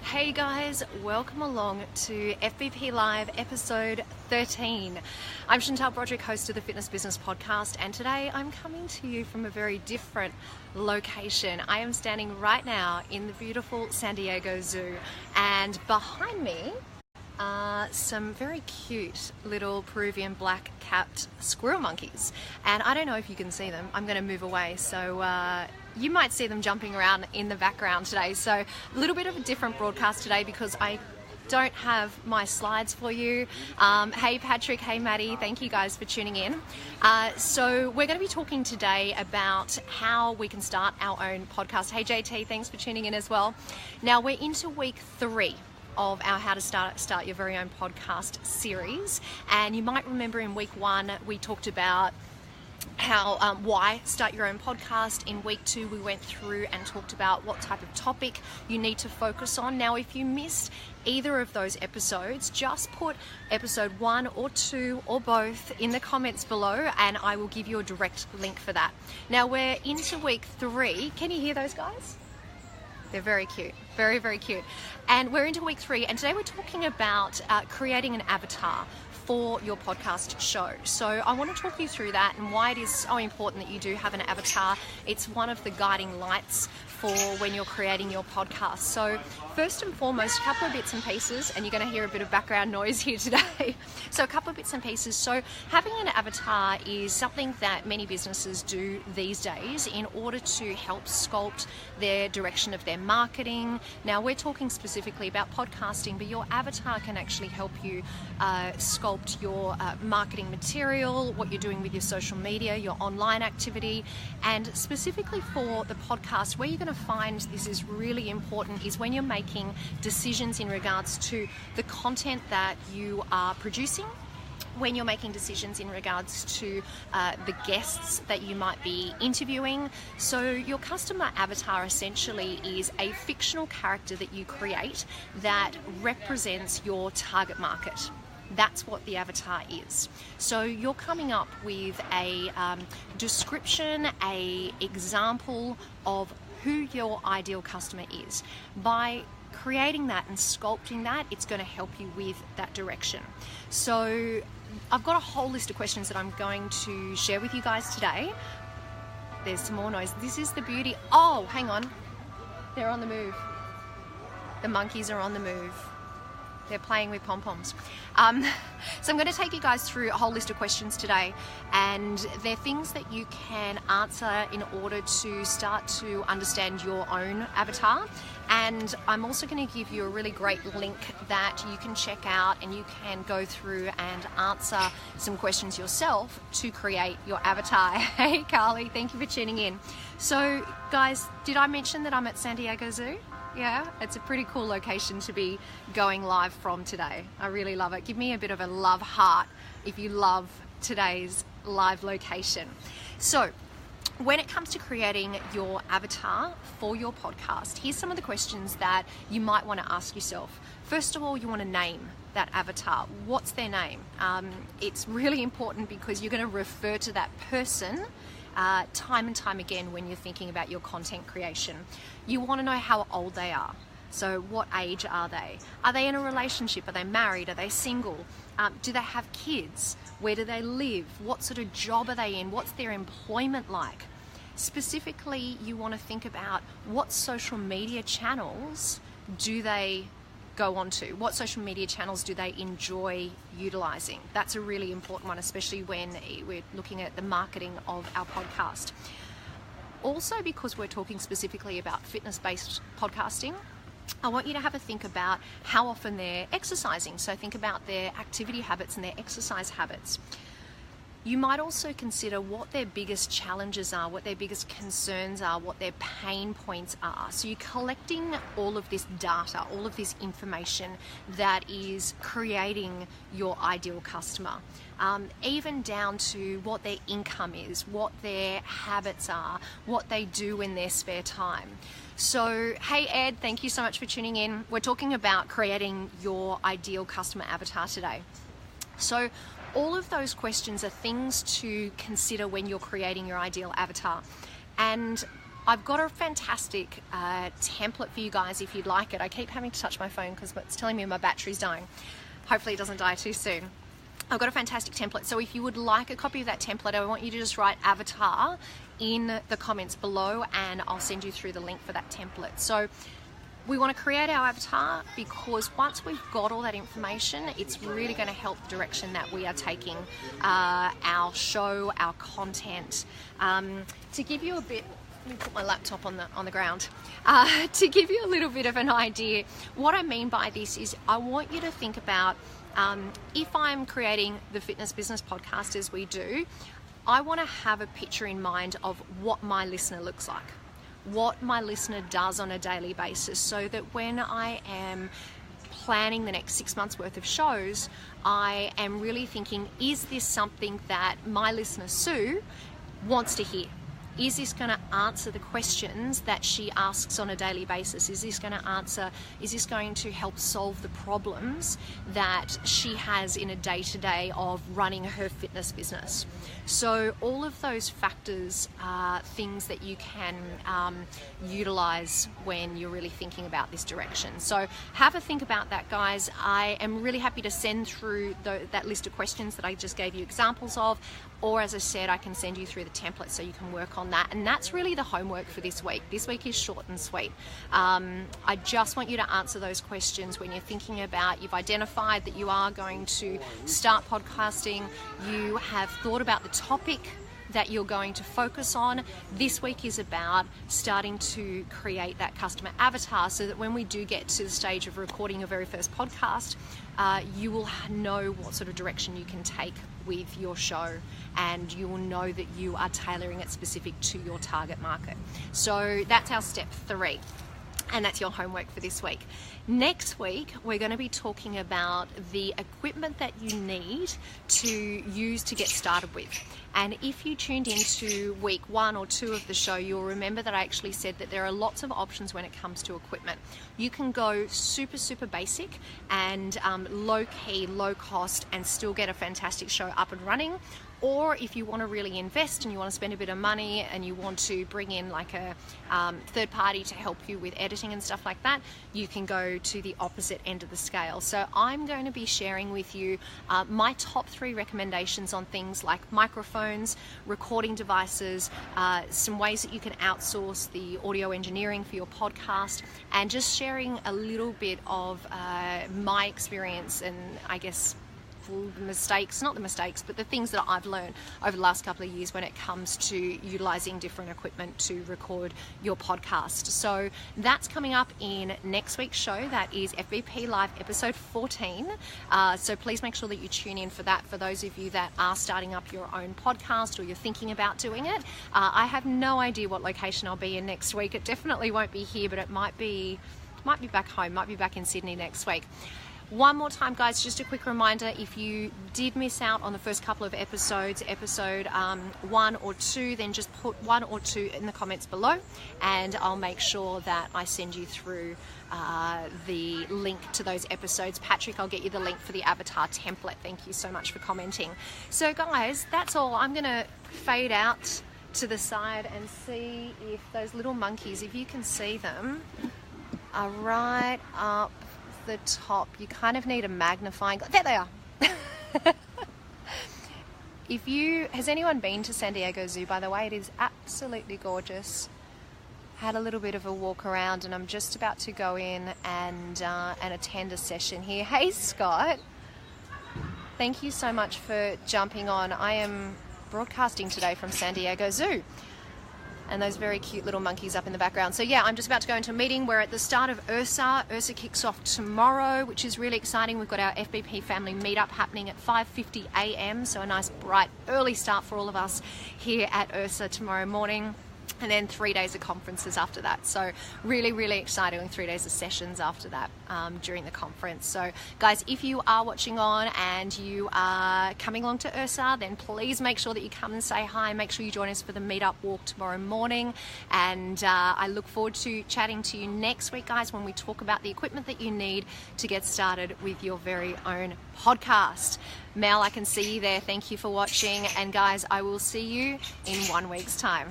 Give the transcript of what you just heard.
Hey guys, welcome along to FBP Live episode 13. I'm Chantal Broderick, host of the Fitness Business Podcast, and today I'm coming to you from a very different location. I am standing right now in the beautiful San Diego Zoo, and behind me are some very cute little Peruvian black-capped squirrel monkeys. And I don't know if you can see them. I'm going to move away, so you might see them jumping around in the background today. So a little bit of a different broadcast today because I don't have my slides for you. Hey Patrick, hey Maddie, thank you guys for tuning in. So we're going to be talking today about how we can start our own podcast. Hey JT, thanks for tuning in as well. Now we're into week 3 of our How to Start Your Very Own Podcast series. And you might remember in week 1, we talked about how why start your own podcast. In week 2, we went through and talked about what type of topic you need to focus on. Now, if you missed either of those episodes, just put episode 1 or 2 or both in the comments below and I will give you a direct link for that. Now, we're into week 3. Can you hear those guys? They're very cute, very, very cute. And we're into week 3, and today we're talking about creating an avatar for your podcast show. So I want to talk you through that and why it is so important that you do have an avatar. It's one of the guiding lights for when you're creating your podcast. So first and foremost, a couple of bits and pieces, and you're going to hear a bit of background noise here today. So a couple of bits and pieces. So having an avatar is something that many businesses do these days in order to help sculpt their direction of their marketing. Now we're talking specifically about podcasting, but your avatar can actually help you sculpt your marketing material, what you're doing with your social media, your online activity. And specifically for the podcast, where you're going to find this is really important is when you're making decisions in regards to the content that you are producing, when you're making decisions in regards to the guests that you might be interviewing. So your customer avatar essentially is a fictional character that you create that represents your target market. That's what the avatar is. So you're coming up with a description, a example of who your ideal customer is. By creating that and sculpting that, it's going to help you with that direction. So I've got a whole list of questions that I'm going to share with you guys today. There's some more noise. This is the beauty. Oh, hang on. They're on the move. The monkeys are on the move. They're playing with pom-poms. So I'm going to take you guys through a whole list of questions today, and they're things that you can answer in order to start to understand your own avatar. And I'm also going to give you a really great link that you can check out and you can go through and answer some questions yourself to create your avatar. Hey Carly, thank you for tuning in. So guys, did I mention that I'm at San Diego Zoo? Yeah, it's a pretty cool location to be going live from today. I really love it. Give me a bit of a love heart if you love today's live location. So when it comes to creating your avatar for your podcast, here's some of the questions that you might want to ask yourself. First of all, you want to name that avatar. What's their name? It's really important because you're going to refer to that person time and time again when you're thinking about your content creation. You want to know how old they are. So what age are they? Are they in a relationship? Are they married? Are they single? Do they have kids? Where do they live? What sort of job are they in? What's their employment like? Specifically, you want to think about what social media channels do they go on to? What social media channels do they enjoy utilizing? That's a really important one, especially when we're looking at the marketing of our podcast. Also, because we're talking specifically about fitness-based podcasting, I want you to have a think about how often they're exercising. So think about their activity habits and their exercise habits. You might also consider what their biggest challenges are, what their biggest concerns are, what their pain points are. So you're collecting all of this data, all of this information that is creating your ideal customer, even down to what their income is, what their habits are, what they do in their spare time. So, hey Ed, thank you so much for tuning in. We're talking about creating your ideal customer avatar today. So all of those questions are things to consider when you're creating your ideal avatar. And I've got a fantastic template for you guys if you'd like it. I keep having to touch my phone because it's telling me my battery's dying. Hopefully it doesn't die too soon. I've got a fantastic template, so if you would like a copy of that template, I want you to just write avatar in the comments below and I'll send you through the link for that template. So we want to create our avatar because once we've got all that information, it's really going to help the direction that we are taking our show, our content. To give you a bit, let me put my laptop on the ground. To give you a little bit of an idea, what I mean by this is I want you to think about if I'm creating the Fitness Business Podcast as we do, I want to have a picture in mind of what my listener looks like, what my listener does on a daily basis, so that when I am planning the next 6 months worth of shows, I am really thinking, is this something that my listener Sue wants to hear? Is this going to answer the questions that she asks on a daily basis? Is this going to help solve the problems that she has in a day-to-day of running her fitness business? So all of those factors are things that you can utilize when you're really thinking about this direction. So have a think about that, guys. I am really happy to send through that list of questions that I just gave you examples of, or as I said, I can send you through the template so you can work on that. And that's really the homework for this week. This week is short and sweet. I just want you to answer those questions when you're thinking about, you've identified that you are going to start podcasting, you have thought about the topic that you're going to focus on. This week is about starting to create that customer avatar so that when we do get to the stage of recording your very first podcast, you will know what sort of direction you can take with your show, and you will know that you are tailoring it specific to your target market. So that's our step 3. And that's your homework for this week. Next week, we're going to be talking about the equipment that you need to use to get started with. And if you tuned into week 1 or 2 of the show, you'll remember that I actually said that there are lots of options when it comes to equipment. You can go super, super basic and low key, low cost, and still get a fantastic show up and running. Or if you want to really invest and you want to spend a bit of money and you want to bring in like a third party to help you with editing and stuff like that, you can go to the opposite end of the scale. So I'm going to be sharing with you my top 3 recommendations on things like microphones, recording devices, some ways that you can outsource the audio engineering for your podcast, and just sharing a little bit of my experience and I guess not the mistakes, but the things that I've learned over the last couple of years when it comes to utilizing different equipment to record your podcast. So that's coming up in next week's show. That is FBP Live episode 14. So please make sure that you tune in for that. For those of you that are starting up your own podcast or you're thinking about doing it, I have no idea what location I'll be in next week. It definitely won't be here, but it might be back home, might be back in Sydney next week. One more time, guys, just a quick reminder, if you did miss out on the first couple of episodes, episode 1 or 2, then just put 1 or 2 in the comments below and I'll make sure that I send you through the link to those episodes. Patrick, I'll get you the link for the avatar template. Thank you so much for commenting. So guys, that's all. I'm going to fade out to the side and see if those little monkeys, if you can see them, are right up the top. You kind of need a magnifying glass. There they are. Has anyone been to San Diego Zoo, by the way? It is absolutely gorgeous. Had a little bit of a walk around and I'm just about to go in and attend a session here. Hey Scott, thank you so much for jumping on. I am broadcasting today from San Diego Zoo. And those very cute little monkeys up in the background. So yeah, I'm just about to go into a meeting. We're at the start of Ursa. Ursa kicks off tomorrow, which is really exciting. We've got our FBP family meetup happening at 5:50 a.m. So a nice bright early start for all of us here at Ursa tomorrow morning. And then 3 days of conferences after that. So really, really exciting. 3 days of sessions after that during the conference. So guys, if you are watching on and you are coming along to Ursa, then please make sure that you come and say hi. Make sure you join us for the meetup walk tomorrow morning. And I look forward to chatting to you next week, guys, when we talk about the equipment that you need to get started with your very own podcast. Mel, I can see you there. Thank you for watching. And guys, I will see you in 1 week's time.